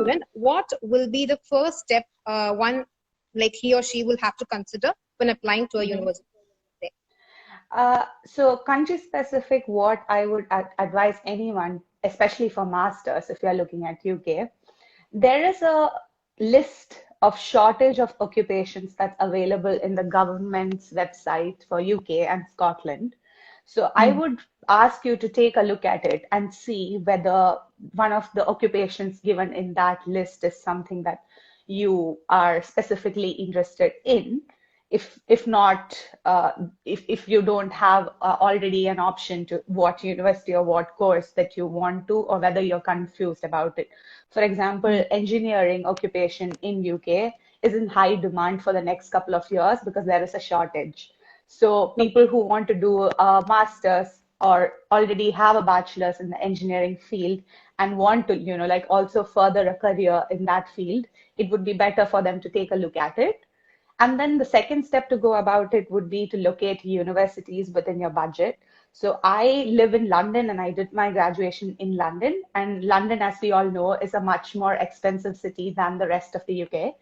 student, what will be the first step one like he or she will have to consider when applying to a university? So country specific, what I would advise anyone, especially for masters, if you're looking at UK, there is a list of shortage of occupations that's available in the government's website for UK and Scotland. So I would ask you to take a look at it and see whether one of the occupations given in that list is something that you are specifically interested in. If not, if you don't have already an option to what university or what course that you want to, or whether you're confused about it. For example, engineering occupation in UK is in high demand for the next couple of years because there is a shortage. So people who want to do a master's or already have a bachelor's in the engineering field and want to, like also further a career in that field, it would be better for them to take a look at it. And then the second step to go about it would be to locate universities within your budget. So I live in London and I did my graduation in London. And London, as we all know, is a much more expensive city than the rest of the UK.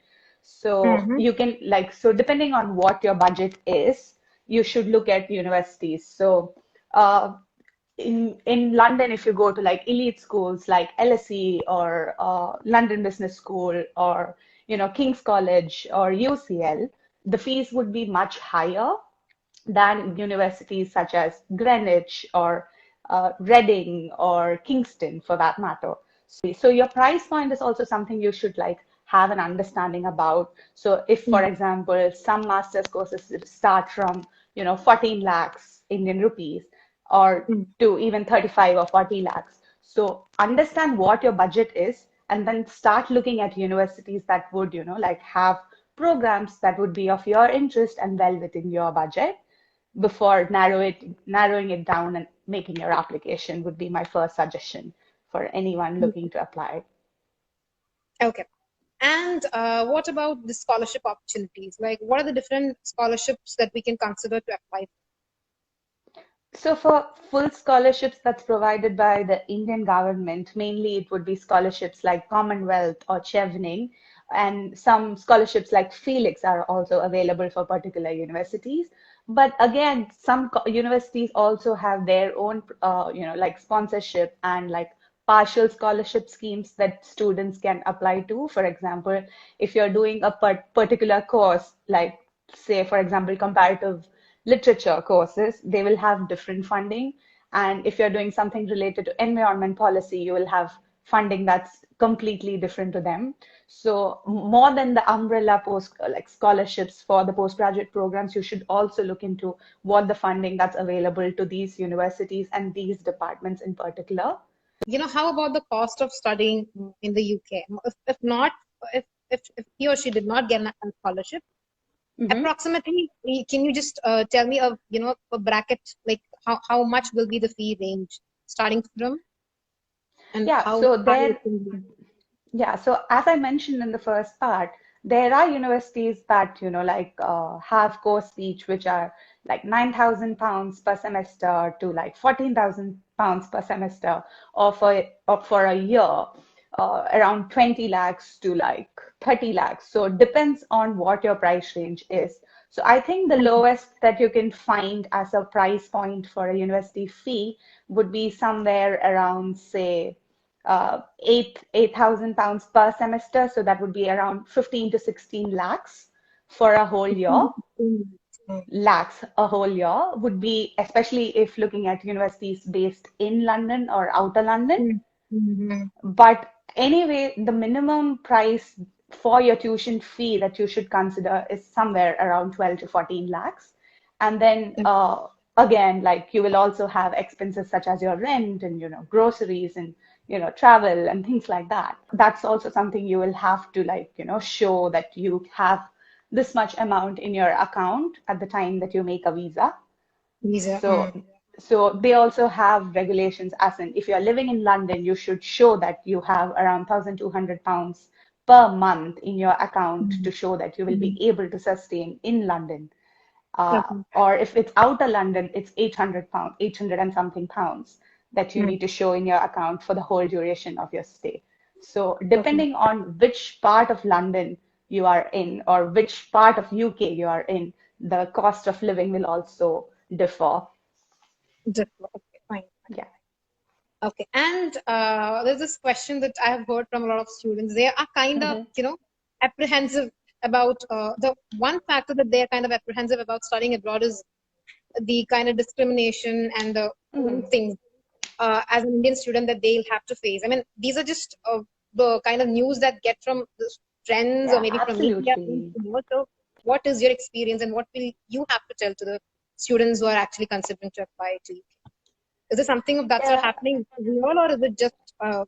So you can so depending on what your budget is, you should look at universities. So in London, if you go to like elite schools like LSE or London Business School or King's College or UCL, the fees would be much higher than universities such as Greenwich or Reading or Kingston, for that matter. So your price point is also something you should have an understanding about. So if, for example, some master's courses start from 14 lakhs Indian rupees or to even 35 or 40 lakhs. So understand what your budget is and then start looking at universities that would, have programs that would be of your interest and well within your budget before narrowing it down and making your application would be my first suggestion for anyone looking to apply. Okay. And what about the scholarship opportunities? Like, what are the different scholarships that we can consider to apply for? So for full scholarships that's provided by the Indian government, mainly it would be scholarships like Commonwealth or Chevening, and some scholarships like Felix are also available for particular universities. But again, some universities also have their own, sponsorship and partial scholarship schemes that students can apply to. For example, if you're doing a particular course, like say, for example, comparative literature courses, they will have different funding. And if you're doing something related to environment policy, you will have funding that's completely different to them. So more than the umbrella scholarships for the postgraduate programs, you should also look into what the funding that's available to these universities and these departments in particular. How about the cost of studying in the UK? If he or she did not get a scholarship, approximately, can you just tell me a bracket, like how much will be the fee range starting from? And so as I mentioned in the first part, there are universities that have course fees which are like £9,000 per semester to like £14,000 per semester, or for a year around 20 lakhs to like 30 lakhs. So it depends on what your price range is. So I think the lowest that you can find as a price point for a university fee would be somewhere around, say, £8,000 per semester. So that would be around 15 to 16 lakhs for a whole year. Lakhs a whole year would be, especially if looking at universities based in London or outer London. But anyway, the minimum price for your tuition fee that you should consider is somewhere around 12 to 14 lakhs. And then again, you will also have expenses such as your rent and, groceries and, travel and things like that. That's also something you will have to show that you have this much amount in your account at the time that you make a visa. So they also have regulations, as in if you're living in London, you should show that you have around £1,200 per month in your account to show that you will be able to sustain in London. Or if it's outer London, it's £800, 800 and something pounds that you need to show in your account for the whole duration of your stay. So Okay. depending on which part of London you are in or which part of UK you are in, the cost of living will also differ. Okay, fine. Yeah. Okay, and there's this question that I have heard from a lot of students. They are kind of, Hmm. apprehensive about the one factor that they are kind of apprehensive about studying abroad is the kind of discrimination and the Hmm. things as an Indian student that they'll have to face. I mean, these are just the kind of news that get from the friends or Yeah, maybe from media. absolutely. So, what is your experience and what will you have to tell to the students who are actually considering to apply to you? Is it something of that sort Yeah. happening real, or is it just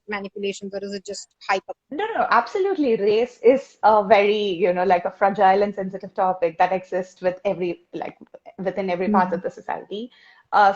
manipulations, or is it just hype up? No, no, absolutely. Race is a very, like a fragile and sensitive topic that exists within every part Mm. of the society.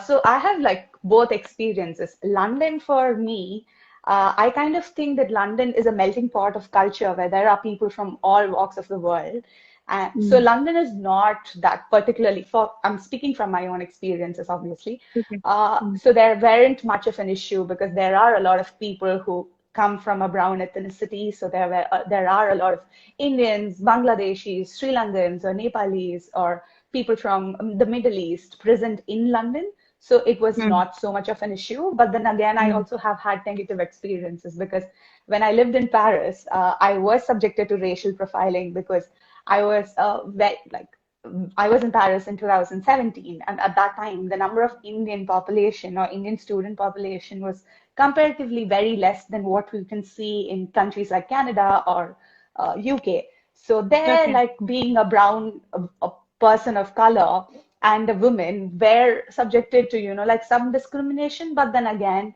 So I have like both experiences. London for me, I kind of think that London is a melting pot of culture where there are people from all walks of the world. And so Mm. London is not that particularly I'm speaking from my own experiences, obviously. Okay. Mm. So there weren't much of an issue because there are a lot of people who come from a brown ethnicity. So there are a lot of Indians, Bangladeshis, Sri Lankans, or Nepalis, or people from the Middle East present in London. So it was Mm. not so much of an issue. But then again, I Mm. also have had negative experiences because when I lived in Paris, I was subjected to racial profiling because I was I was in Paris in 2017, and at that time, the number of Indian population or Indian student population was comparatively very less than what we can see in countries like Canada or UK. So there, Okay. like being a brown a person of color and a woman, were subjected to, like some discrimination. But then again,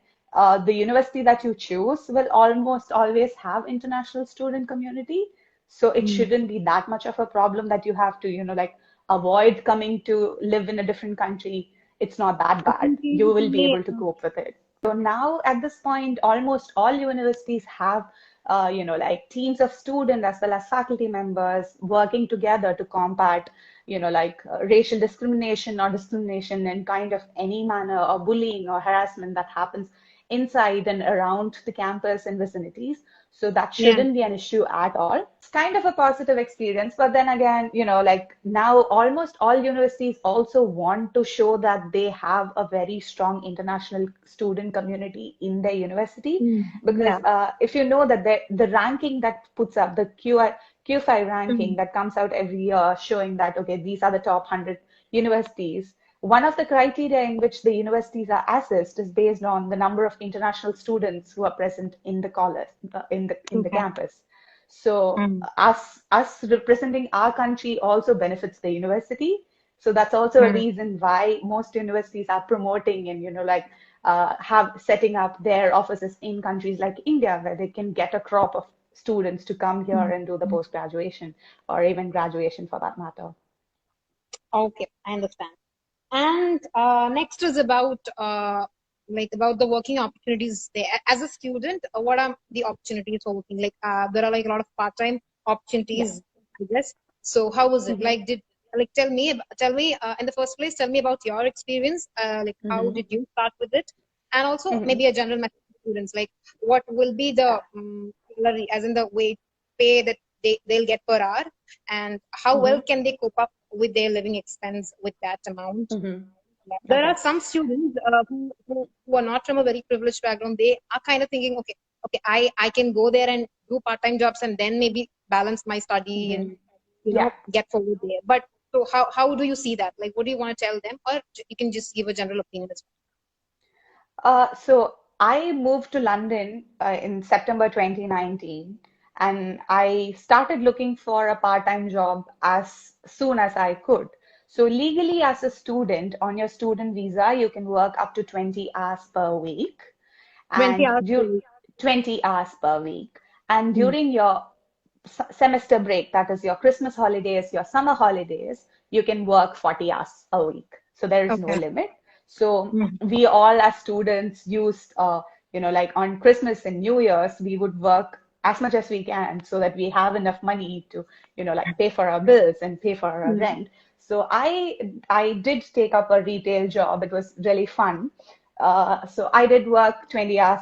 the university that you choose will almost always have international student community. So it Mm. shouldn't be that much of a problem that you have to, like avoid coming to live in a different country. It's not that bad. You will be able to cope with it. So now at this point, almost all universities have, like teams of students as well as faculty members working together to combat, racial discrimination or discrimination in kind of any manner or bullying or harassment that happens inside and around the campus and vicinities. So that Yeah. shouldn't be an issue at all. It's kind of a positive experience. But then again, like now almost all universities also want to show that they have a very strong international student community in their university. Mm. Because Yeah. if you know that the ranking that puts up, the Q5 ranking Mm. that comes out every year showing that, okay, these are the top 100 universities. One of the criteria in which the universities are assessed is based on the number of international students who are present in the college, in the Okay. campus. So Mm. us representing our country also benefits the university. So that's also a Mm. reason why most universities are promoting and have setting up their offices in countries like India, where they can get a crop of students to come here Mm. and do the Mm. post graduation or even graduation for that matter. Okay, I understand. And next is about about the working opportunities there. As a student, what are the opportunities for working? There are like a lot of part-time Yeah. opportunities, I guess. So how was it? Hmm. Tell me in the first place, tell me about your experience. How Hmm. did you start with it? And also Hmm. maybe a general message to students, like what will be the Yeah. salary, as in the wage pay that they'll get per hour, and how Hmm. well can they cope up with their living expense with that amount? Hmm. Yeah. There are Okay. some students who are not from a very privileged background. They are kind of thinking, okay, I can go there and do part-time jobs and then maybe balance my study Hmm. and Yeah. get forward there. But so how do you see that? Like, what do you want to tell them, or you can just give a general opinion as So I moved to London in September 2019, and I started looking for a part-time job as soon as I could. So legally, as a student on your student visa, you can work up to 20 hours per week, well? 20 and hours per week. 20 hours per week. And Mm. during your semester break, that is your Christmas holidays, your summer holidays, you can work 40 hours a week. So there is no Okay. limit. So Mm. we all as students used, like on Christmas and New Year's, we would work as much as we can so that we have enough money to, like pay for our bills and pay for our Mm. rent. So I did take up a retail job. It was really fun. So I did work 20 hours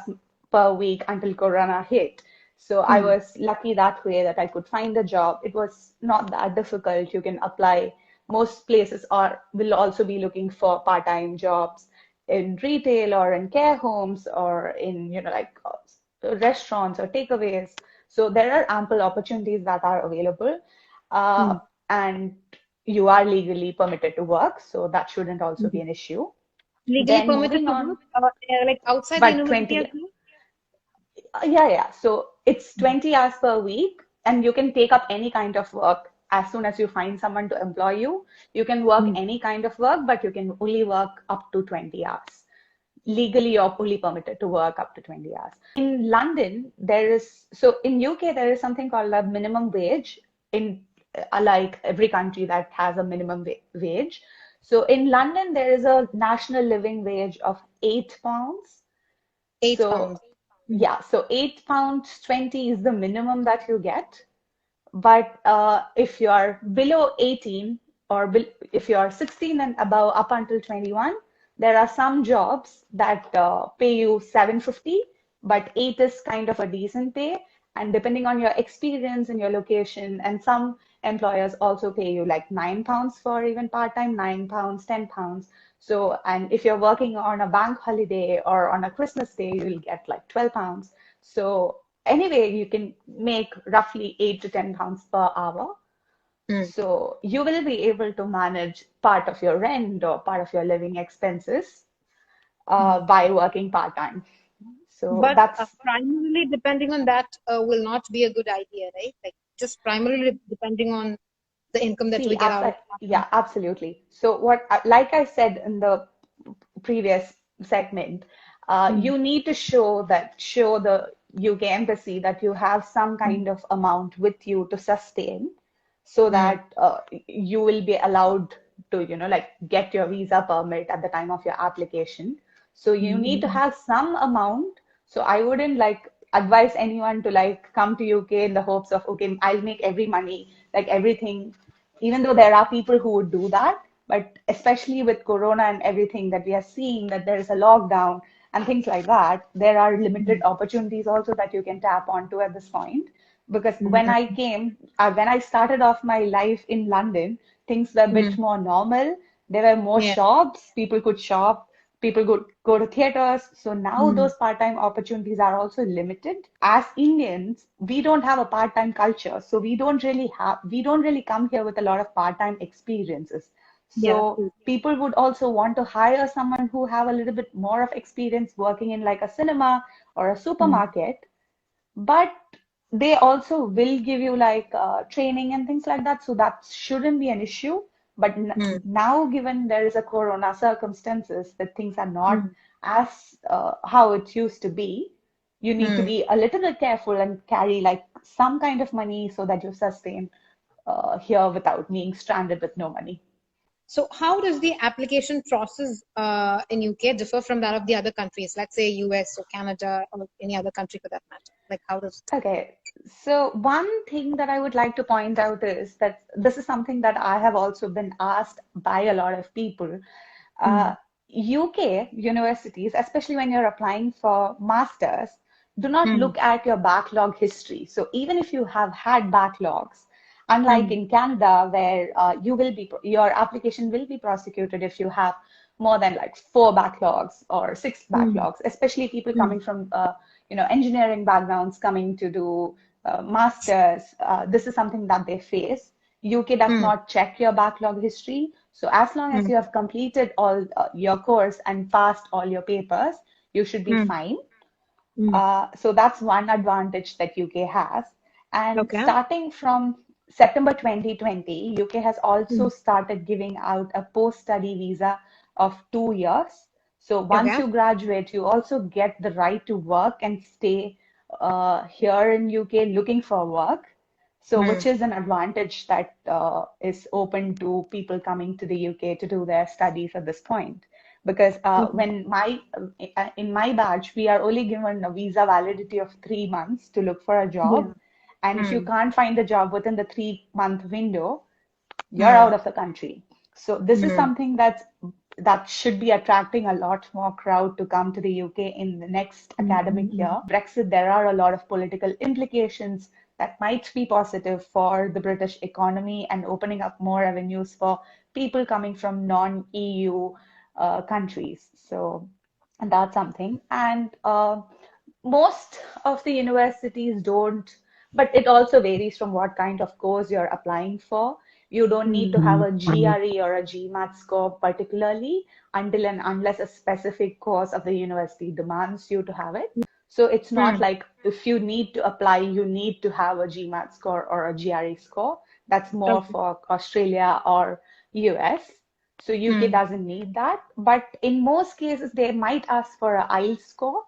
per week until Corona hit. So I was lucky that way that I could find a job. It was not that difficult. You can apply. Most places will also be looking for part-time jobs in retail or in care homes or in, like restaurants or takeaways. So there are ample opportunities that are available. And you are legally permitted to work, so that shouldn't also be an issue. Legally Then permitted moving to on, work, like outside the but university 20, as well? yeah. So it's 20 hours per week, and you can take up any kind of work as soon as you find someone to employ you. You can work any kind of work, but you can only work up to 20 hours. Legally, you're fully permitted to work up to 20 hours. In London, so in UK, there is something called a minimum wage in like every country that has a minimum wage. So in London, there is a national living wage of £8. 8 pounds. So yeah, so £8 20 is the minimum that you get. But if you're below 18 or if you're 16 and above up until 21, there are some jobs that pay you 7.50, but 8 is kind of a decent pay. And depending on your experience and your location, and some employers also pay you like £9 for even part-time, £9, £10. So, and if you're working on a bank holiday or on a Christmas day, you'll get like £12. So anyway, you can make roughly £8 to £10 per hour. So you will be able to manage part of your rent or part of your living expenses by working part-time. So But that's, primarily depending on that will not be a good idea, right? Like just primarily depending on the income that we see, get out of yeah, absolutely. So like I said in the previous segment, you need to show the UK embassy that you have some kind of amount with you to sustain, so that you will be allowed to, like get your visa permit at the time of your application. So you need to have some amount. So I wouldn't like advise anyone to like come to UK in the hopes of, okay, I'll make every money, like everything, even though there are people who would do that. But especially with Corona and everything that we are seeing, that there is a lockdown and things like that, there are limited opportunities also that you can tap onto at this point. Because when I started off my life in London, things were a bit more normal. There were more Yeah. shops, people could shop, people could go to theaters. So now those part-time opportunities are also limited. As Indians, we don't have a part-time culture, so we don't really come here with a lot of part-time experiences. Yeah. So people would also want to hire someone who have a little bit more of experience working in like a cinema or a supermarket, but they also will give you like training and things like that. So that shouldn't be an issue. But now, given there is a corona circumstances, that things are not as how it used to be, you need to be a little bit careful and carry like some kind of money so that you sustain here without being stranded with no money. So how does the application process in UK differ from that of the other countries? Let's say US or Canada or any other country for that matter. Like how does Okay, so one thing that I would like to point out is that this is something that I have also been asked by a lot of people. UK universities, especially when you're applying for masters, do not look at your backlog history. So even if you have had backlogs, unlike in Canada, where your application will be prosecuted if you have more than like 4 backlogs or 6 backlogs, especially people coming from engineering backgrounds coming to do masters. This is something that they face. UK does not check your backlog history. So as long as you have completed all your course and passed all your papers, you should be fine. So that's one advantage that UK has. And Okay. starting from September 2020, UK has also started giving out a post-study visa of 2 years. So once Okay. you graduate, you also get the right to work and stay here in UK looking for work. So which is an advantage that is open to people coming to the UK to do their studies at this point. Because in my batch, we are only given a visa validity of 3 months to look for a job. Yeah. And if you can't find a job within the 3 month window, you're Hmm. out of the country. So this is something that's that should be attracting a lot more crowd to come to the UK in the next academic year. Brexit, there are a lot of political implications that might be positive for the British economy and opening up more avenues for people coming from non-EU countries. So that's something. And most of the universities don't, but it also varies from what kind of course you're applying for. You don't need to have a GRE or a GMAT score particularly until and unless a specific course of the university demands you to have it. So it's not like if you need to apply, you need to have a GMAT score or a GRE score. That's more for Australia or US. So UK doesn't need that. But in most cases, they might ask for a IELTS score.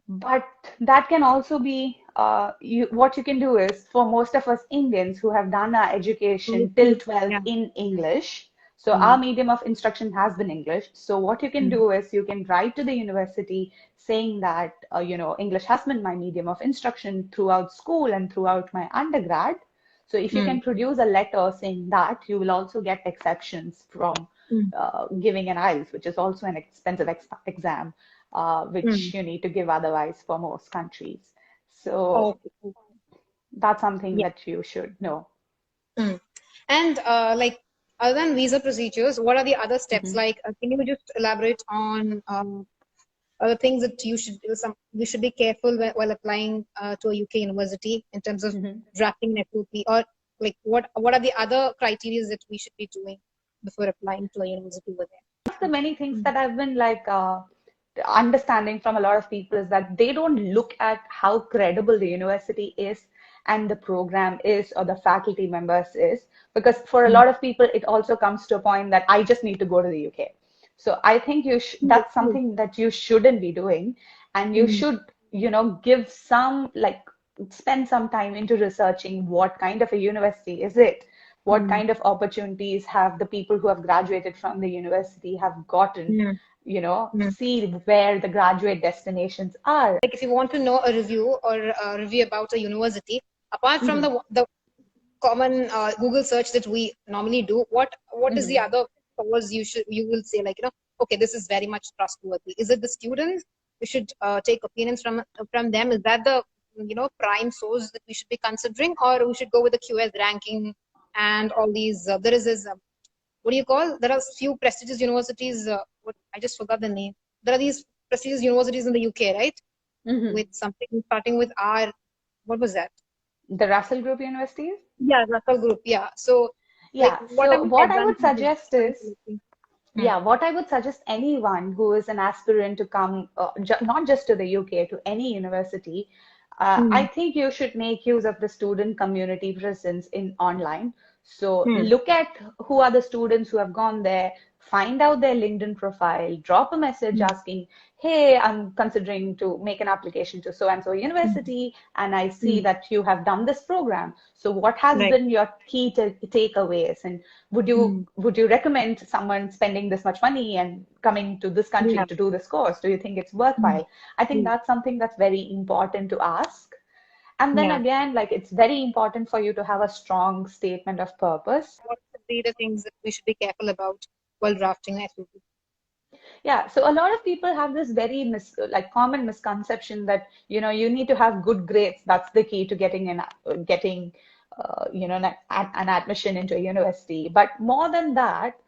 But that can also be what you can do is for most of us Indians who have done our education till 12th in English. So our medium of instruction has been English. So what you can do is you can write to the university saying that, English has been my medium of instruction throughout school and throughout my undergrad. So if you can produce a letter saying that, you will also get exceptions from giving an IELTS, which is also an expensive exam, which you need to give otherwise for most countries. So that's something that you should know. And like other than visa procedures, what are the other steps? Like, can you just elaborate on other things that you should be careful while applying to a UK university in terms of drafting an FOP, or like what are the other criteria that we should be doing before applying to a university over there? One of the many things that I've been like understanding from a lot of people is that they don't look at how credible the university is and the program is or the faculty members is, because for a lot of people it also comes to a point that I just need to go to the UK. So I think that's something that you shouldn't be doing, and you should give some spend some time into researching what kind of a university is it, what kind of opportunities have the people who have graduated from the university have gotten, see where the graduate destinations are. Like if you want to know a review or a review about a university, apart from the common Google search that we normally do, what is the other source you will say, like, okay, this is very much trustworthy? Is it the students? We should take opinions from them. Is that the prime source that we should be considering, or we should go with the QS ranking and all these? There is this what do you call? There are few prestigious universities. I just forgot the name. There are these prestigious universities in the UK, right? With something starting with R. What was that? The Russell Group universities? Yeah, Russell Group. Yeah. So, yeah. So what I would suggest is, what I would suggest anyone who is an aspirant to come, not just to the UK, to any university, I think you should make use of the student community presence in online. So look at who are the students who have gone there, find out their LinkedIn profile, drop a message asking, hey, I'm considering to make an application to so-and-so university, and I see that you have done this program. So what has been your key takeaways? And would you recommend someone spending this much money and coming to this country to do this course? Do you think it's worthwhile? I think that's something that's very important to ask. And then again, like, it's very important for you to have a strong statement of purpose. What should be the things that we should be careful about while drafting an FOP? Yeah, so a lot of people have this very common misconception that you need to have good grades. That's the key to getting an admission into a university. But more than that,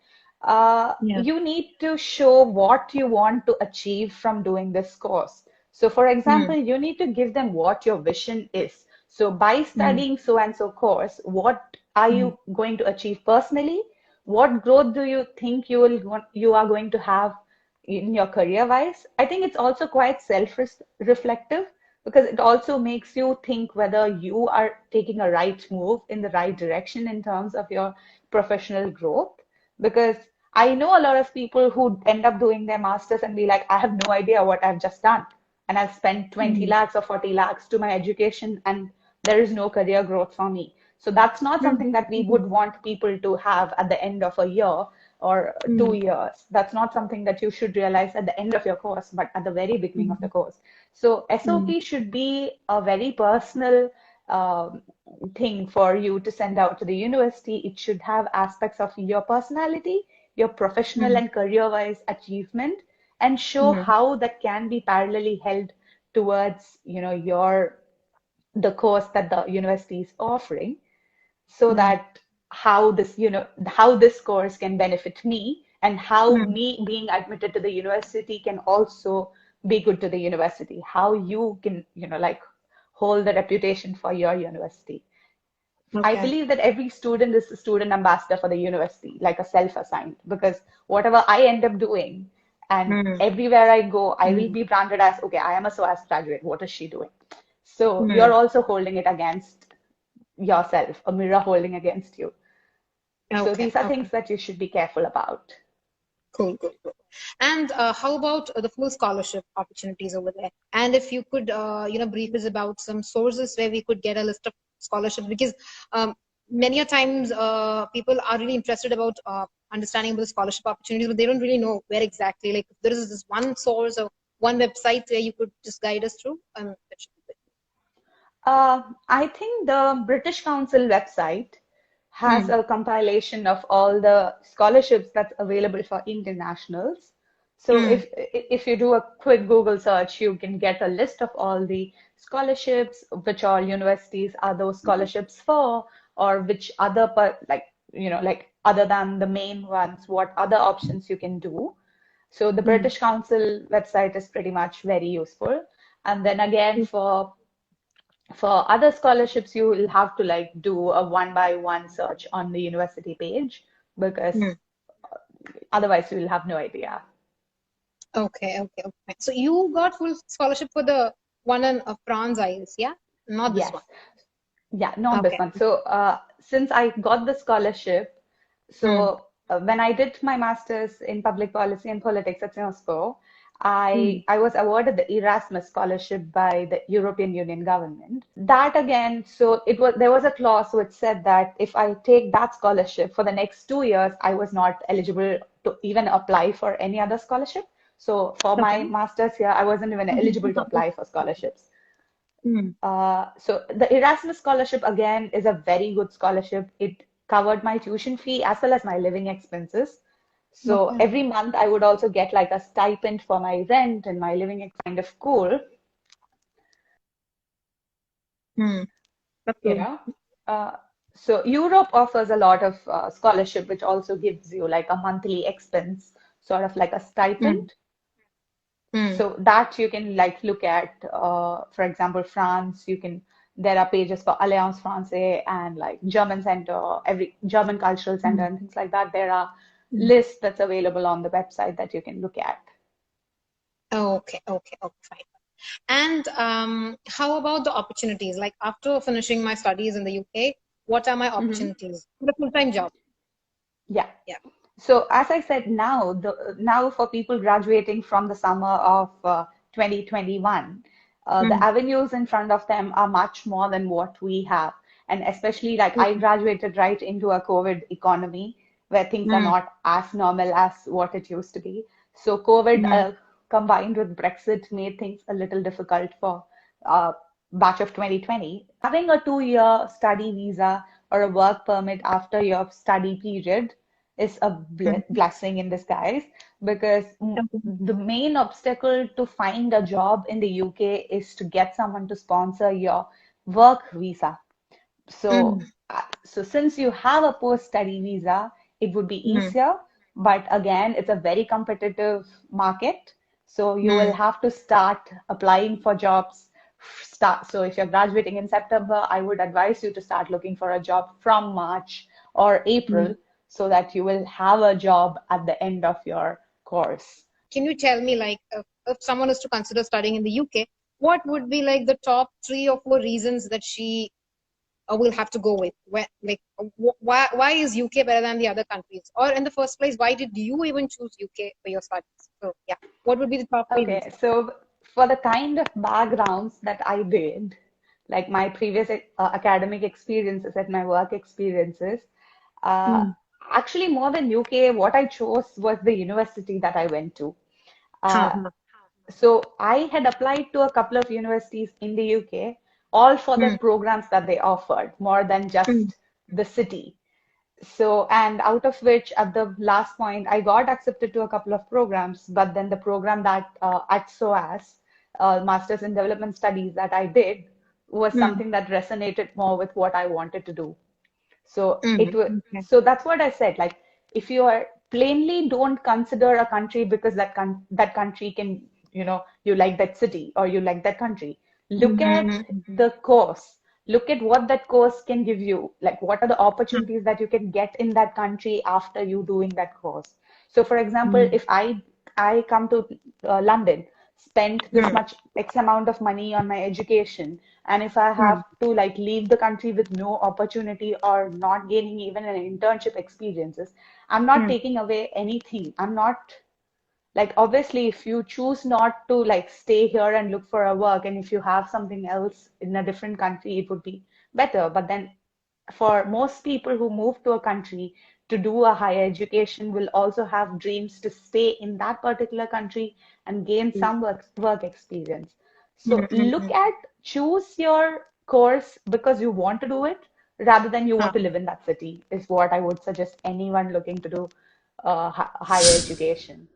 you need to show what you want to achieve from doing this course. So, for example, you need to give them what your vision is. So, by studying so and so course, what are you going to achieve personally? What growth do you think you are going to have in your career wise? I think it's also quite self-reflective, because it also makes you think whether you are taking a right move in the right direction in terms of your professional growth. Because I know a lot of people who end up doing their masters and be like, I have no idea what I've just done. And I've spent 20 lakhs or 40 lakhs to my education, and there is no career growth for me. So that's not something that we would want people to have at the end of a year or 2 years. That's not something that you should realize at the end of your course, but at the very beginning of the course. So SOP should be a very personal thing for you to send out to the university. It should have aspects of your personality. your professional and career-wise achievement and show Mm. how that can be parallelly held towards, the course that the university is offering, so Mm. that how this course can benefit me and how Mm. me being admitted to the university can also be good to the university, how you can, like hold the reputation for your university. I Okay. believe that every student is a student ambassador for the university, like a self-assigned, because whatever I end up doing and Mm. everywhere I go, I will Mm. be branded as, okay, I am a SOAS graduate. What is she doing? So you're Mm. also holding it against yourself, a mirror holding against you. So Okay. these are Okay. things that you should be careful about. Cool. Cool. Cool. And how about the full scholarship opportunities over there? And if you could, brief us about some sources where we could get a list of scholarships, because many a times people are really interested about understanding about the scholarship opportunities, but they don't really know where exactly. Like, if there is this one source or one website where you could just guide us through, that should be I think the British Council website has good. a compilation of all the scholarships that's available for internationals. So Hmm. if you do a quick Google search, you can get a list of all the scholarships, which all universities are those scholarships for, or which other like other than the main ones, what other options you can do. So the Hmm. British Council website is pretty much very useful. And then again, for other scholarships, you will have to like do a one by one search on the university page Hmm. because otherwise you will have no idea. Okay, okay, okay. So you got full scholarship for the one in France IELTS, yeah? Not this Yes. one. Yeah, not this Okay. one. So since I got the scholarship, Hmm. when I did my master's in public policy and politics at UNESCO, Hmm. I was awarded the Erasmus scholarship by the European Union government. That again, so there was a clause which said that if I take that scholarship for the next 2 years, I was not eligible to even apply for any other scholarship. So for my Okay. master's here, I wasn't even eligible to apply for scholarships. Hmm. So the Erasmus scholarship again is a very good scholarship. It covered my tuition fee as well as my living expenses. So Okay. every month I would also get like a stipend for my rent and my living expenses. Kind of cool, Hmm. That's you cool. know. Uh, so Europe offers a lot of scholarship, which also gives you like a monthly expense, sort of like a Hmm. stipend. Hmm. So that you can like look at, for example, France, there are pages for Alliance Française and like German Center, every German Cultural Center Hmm. and things like that. There are Hmm. lists that's available on the website that you can look at. Okay, okay, okay, fine. And how about the opportunities? Like, after finishing my studies in the UK, what are my Mhm. opportunities for a full-time job? Yeah. Yeah. So as I said, now for people graduating from the summer of 2021, the Hmm. avenues in front of them are much more than what we have. And especially like I graduated right into a COVID economy where things are Hmm. not as normal as what it used to be. So COVID Hmm. combined with Brexit made things a little difficult for uh, batch of 2020. Having a 2-year study visa or a work permit after your study period is a Hmm. blessing in disguise because Okay. the main obstacle to find a job in the UK is to get someone to sponsor your work visa. Hmm. So since you have a post-study visa, it would be Hmm. easier. But again, it's a very competitive market. So you will Hmm. have to start applying for jobs. So if you're graduating in September, I would advise you to start looking for a job from March or Hmm. April so that you will have a job at the end of your course. Can you tell me, like, if someone is to consider studying in the UK, what would be like the top 3 or 4 reasons that she will have to go with? Where, like, why is UK better than the other countries? Or in the first place, why did you even choose UK for your studies? So, yeah, what would be the top three Okay, reasons? so for the kind of backgrounds that I did, like my previous academic experiences and my work experiences, uh, Hmm. actually more than UK, what I chose was the university that I went to. Ha, Uh, ha. so I had applied to a couple of universities in the UK, all for the Hmm. programs that they offered, more than Hmm. just the city. So, and out of which, at the last point, I got accepted to a couple of programs, but then the program that at SOAS, Masters in Development Studies, that I did was Mm. something that resonated more with what I wanted to do. So it Mm. was, Okay. so that's what I said. Like, if you are plainly don't consider a country because that country can, you like that city or you like that country. Look at Mm-hmm. the course. Look at what that course can give you. Like, what are the opportunities that you can get in that country after you doing that course? So, for example, Mm. if I come to London, spend this Mm. much X amount of money on my education, and if I have Mm. to like leave the country with no opportunity or not gaining even an internship experiences, I'm not Mm. taking away anything. I'm not like, obviously, if you choose not to like stay here and look for a work, and if you have something else in a different country, it would be better. But then for most people who move to a country to do a higher education will also have dreams to stay in that particular country and gain some work experience. So look Mm. at, choose your course because you want to do it rather than you want to live in that city, is what I would suggest anyone looking to do higher education.